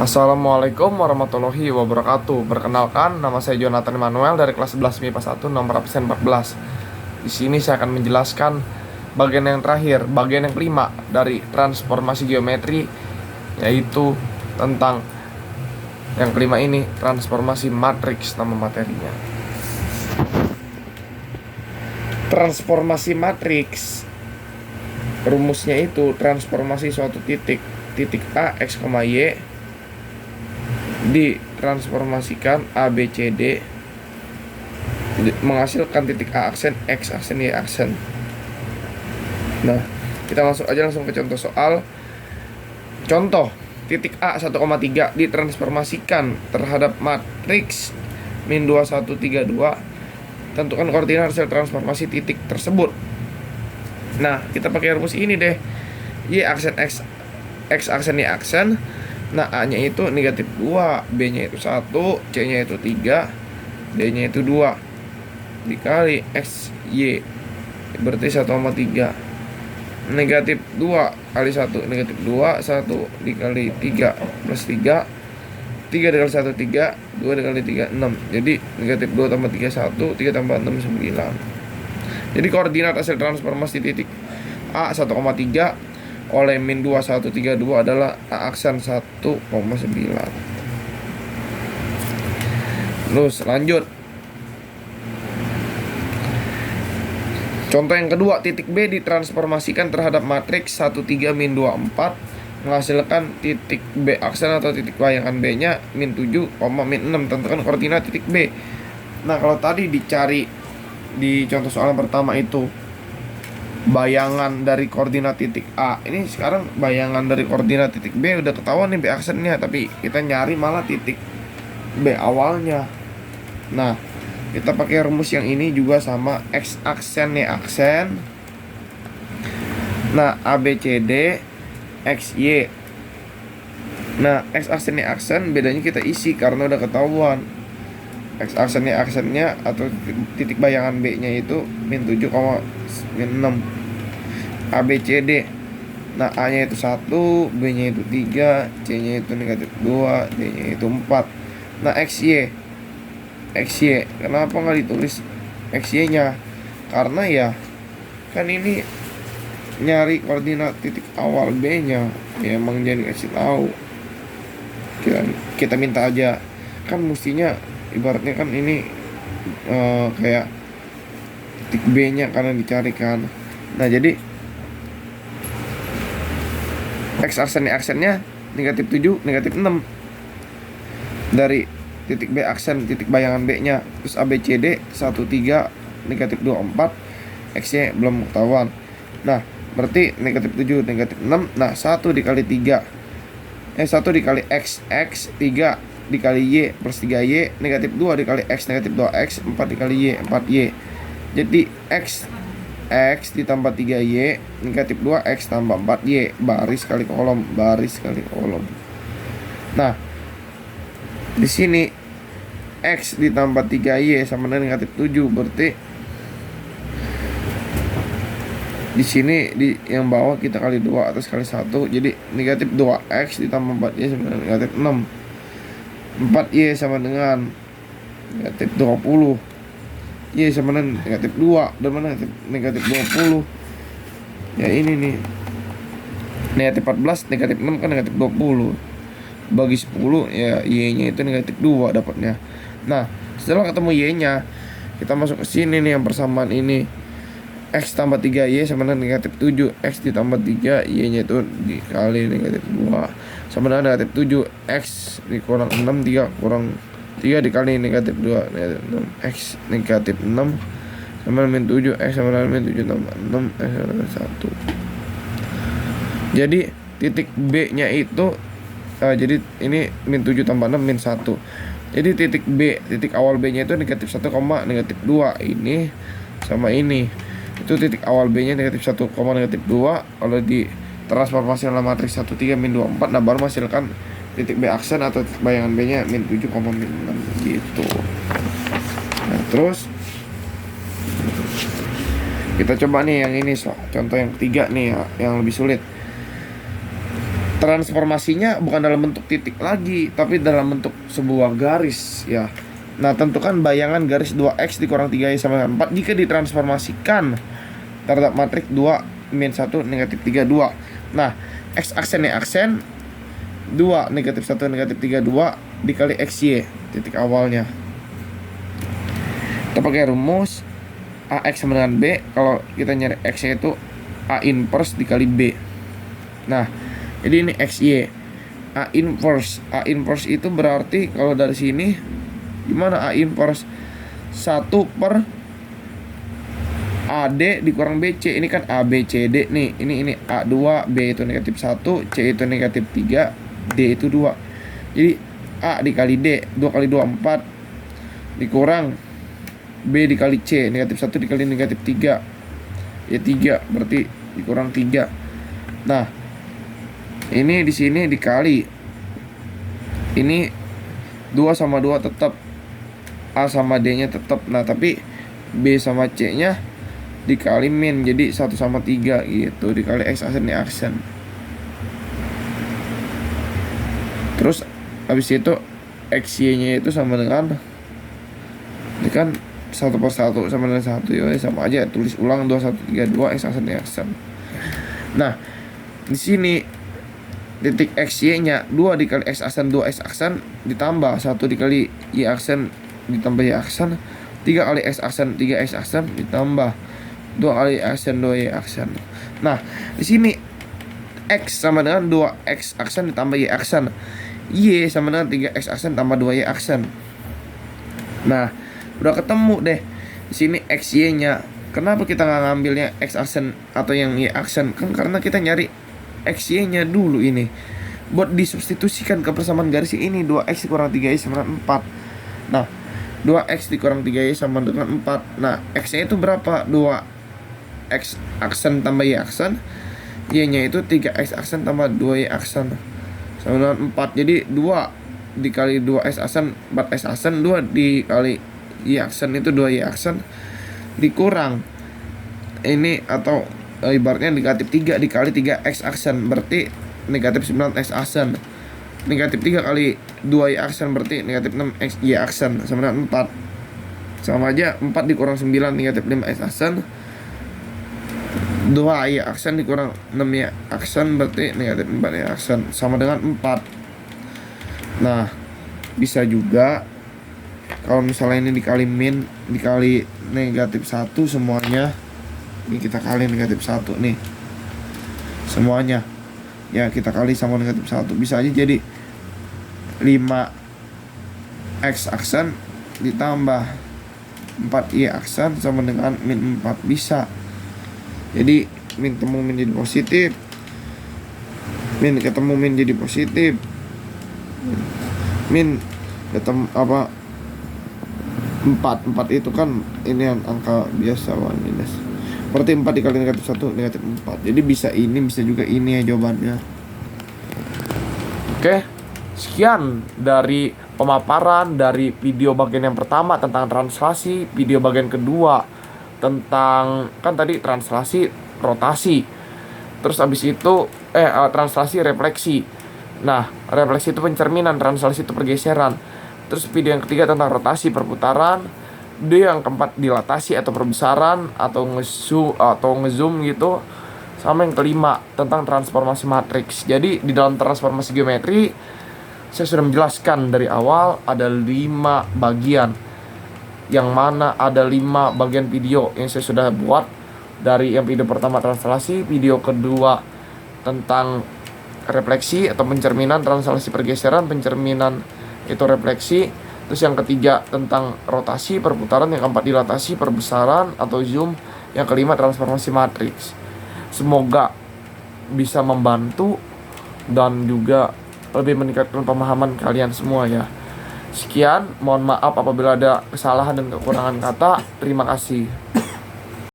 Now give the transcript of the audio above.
Assalamualaikum warahmatullahi wabarakatuh. Perkenalkan, nama saya Jonathan Emmanuel dari kelas 11 MIPA 1 nomor absen 14. Di sini saya akan menjelaskan bagian yang terakhir, bagian yang kelima dari transformasi geometri, yaitu tentang yang kelima ini, transformasi matriks nama materinya. Transformasi matriks, rumusnya itu transformasi suatu titik A, X, Y ditransformasikan A, B, C, D menghasilkan titik A aksen, X aksen, Y aksen. Nah, kita langsung ke contoh soal. Contoh, titik A 1,3 ditransformasikan terhadap matriks min 2, 1, 3, 2. Tentukan koordinat hasil transformasi titik tersebut. Nah, kita pakai rumus ini deh. Y aksen X aksen, Y aksen. Nah, A-nya itu negatif 2, B-nya itu 1, C-nya itu 3, D-nya itu 2 dikali X, Y, berarti 1,3. Negatif 2 kali 1, negatif 2, 1 dikali 3 plus 3, 3 dikali 1, 3, 2 dikali 3, 6. Jadi negatif 2 tambah 3, 1, 3 tambah 6, 9. Jadi koordinat hasil transformasi titik A 1,3 oleh min 2, 1, 3, 2 adalah A aksen 1,9. Terus lanjut. Contoh yang kedua, titik B ditransformasikan terhadap matriks 1, 3, min 2, 4 menghasilkan titik B aksen atau titik bayangan B-nya min 7, min 6. Tentukan koordinat titik B. Nah, kalau tadi dicari di contoh soal yang pertama itu bayangan dari koordinat titik A, ini sekarang bayangan dari koordinat titik B udah ketahuan nih B aksennya, tapi kita nyari malah titik B awalnya. Nah, kita pakai rumus yang ini juga sama, X aksen, Y aksen. Nah, A, B, C, D, X, Y. Nah, X aksen, Y aksen bedanya kita isi karena udah ketahuan. X aksen, Y aksennya atau titik bayangan B-nya itu min 7, min 6. A, B, C, D. Nah, A-nya itu 1, B-nya itu 3, C-nya itu negatif 2, D-nya itu 4. Nah, X, Y. Kenapa nggak ditulis X, Y-nya? Karena ya kan ini nyari koordinat titik awal B-nya, ya emang jangan kasih tahu. Kita minta aja. Kan mestinya ibaratnya kan ini kayak titik B-nya karena dicarikan. Nah, jadi X aksen, Y aksennya negatif 7, negatif 6 dari titik B aksen, titik bayangan B-nya. Terus A, B, C, D 1, 3, negatif 2, 4, X-nya belum ketahuan. Nah, berarti negatif 7, negatif 6. Nah, 1 dikali 3 1 dikali X, 3 dikali Y plus 3Y, negatif 2 dikali X, negatif 2X, 4 dikali Y, 4Y. Jadi X ditambah 3Y, negatif 2X tambah 4Y, baris kali kolom. Nah, di sini X ditambah 3Y sama dengan negatif 7, berarti di sini di yang bawah kita kali 2, atas kali 1, jadi negatif 2X ditambah 4Y sama dengan negatif 6. 4Y sama dengan negatif 20, Y sama dengan negatif 2, dan mana negatif 20? Ya ini nih, negatif 14, negatif 6 kan negatif 20. Bagi 10, ya Y-nya itu negatif 2 dapatnya. Nah, setelah ketemu Y-nya, kita masuk ke sini nih yang persamaan ini. X tambah 3Y sama dengan negatif 7. X ditambah 3, Y-nya itu dikali negatif 2 sama dengan negatif 7. X dikurang 6, 3 kurang 3 dikali negatif 2, negatif 6. X negatif 6 sama dengan 7. X sama dengan min 7 tambah 6, X sama dengan 1. Jadi titik B-nya itu jadi ini min 7 tambah 6, min 1. Jadi titik B, titik awal B-nya itu negatif 1, negatif 2. Ini sama ini. Itu titik awal B-nya negatif 1, negatif 2. Kalau di transformasi dalam matriks 1, 3, min 2, 4, nah baru menghasilkan titik B aksen atau titik bayangan B-nya min 7, min 6 gitu. Nah, terus kita coba nih yang ini, contoh yang ketiga nih ya, yang lebih sulit. transformasinya bukan dalam bentuk titik lagi, tapi dalam bentuk sebuah garis ya. Nah, tentukan bayangan garis 2x dikurang 3y sama dengan 4 jika ditransformasikan terhadap matriks 2 min 1 negatif 3 2. Nah, x aksen y aksen 2 negatif 1 negatif 3 2 dikali xy titik awalnya. Kita pakai rumus AX sama dengan B. Kalau kita nyari X nya itu A inverse dikali B. Nah, jadi ini XY. A inverse itu berarti kalau dari sini gimana A inverse? 1 per AD dikurang BC. Ini kan ABCD nih. Ini A2, B itu negatif 1, C itu negatif 3, D itu 2. Jadi A dikali D, 2 kali 2 4 dikurang B dikali C, negatif 1 dikali negatif 3 ya 3, berarti dikurang 3. Nah, ini di sini dikali ini 2 sama 2 tetap, A sama D nya tetap. Nah, tapi B sama C nya dikali min, jadi 1 sama 3 gitu, dikali X aksen Y aksen. Terus habis itu XY nya itu sama dengan, ini kan 1 per 1 sama dengan 1 ya, sama aja, tulis ulang 2 1 3 2 X aksen Y aksen. Nah, di sini titik XY nya 2 dikali X aksen 2 X aksen ditambah 1 dikali Y aksen ditambah Y aksen, 3 kali X aksen 3 X aksen ditambah 2 kali aksen 2 Y aksen. Nah, di sini X sama dengan 2 X aksen ditambah Y aksen, Y sama dengan 3 X aksen tambah 2 Y aksen. Nah, udah ketemu deh di sini XY nya. Kenapa kita nggak ngambilnya X aksen atau yang Y aksen? Kan karena kita nyari XY nya dulu ini. Buat disubstitusikan ke persamaan garis ini, 2x dikurang 3y sama dengan 4. Nah, 2x dikurang 3y sama dengan 4. Nah, x nya itu berapa? 2x aksen tambah y aksen, y nya itu 3x aksen tambah 2y aksen sama dengan 4. Jadi 2 dikali 2x aksen 4x aksen, 2 dikali y aksen itu 2y aksen dikurang ini, atau ibaratnya negatif 3 dikali 3x aksen berarti negatif 9x aksen, negatif 3 kali 2y aksen berarti negatif 6x y aksen sama dengan 4. Sama aja, 4 dikurang 9 negatif 5x aksen, 2y aksen dikurang 6y aksen berarti negatif 4y aksen sama dengan 4. Nah, bisa juga kalau misalnya ini dikali min dikali negatif 1 semuanya, ini kita kali negatif 1 nih semuanya ya, kita kali sama negatif 1, bisa aja jadi 5x aksen ditambah 4y aksen sama dengan min 4, bisa. Jadi min ketemu min jadi positif, min ketemu min jadi positif, min ketemu apa 4 itu kan ini yang angka biasa 1 minus, berarti 4 dikali negatif 1 negatif 4. Jadi bisa ini, bisa juga ini ya jawabannya. Oke, sekian dari pemaparan dari video bagian yang pertama tentang translasi, video bagian kedua tentang, kan tadi translasi rotasi, terus habis itu translasi refleksi. Nah, refleksi itu pencerminan, translasi itu pergeseran. Terus video yang ketiga tentang rotasi perputaran, video yang keempat dilatasi atau perbesaran atau ngezoom gitu, sama yang kelima tentang transformasi matriks. Jadi di dalam transformasi geometri saya sudah menjelaskan dari awal ada 5 bagian, yang mana ada 5 bagian video yang saya sudah buat. Dari yang video pertama translasi, video kedua tentang refleksi atau pencerminan, translasi pergeseran, pencerminan itu refleksi. Terus yang ketiga tentang rotasi perputaran, yang keempat dilatasi perbesaran atau zoom, yang kelima transformasi matriks. Semoga bisa membantu dan juga lebih meningkatkan pemahaman kalian semua ya. Sekian, mohon maaf apabila ada kesalahan dan kekurangan kata. Terima kasih.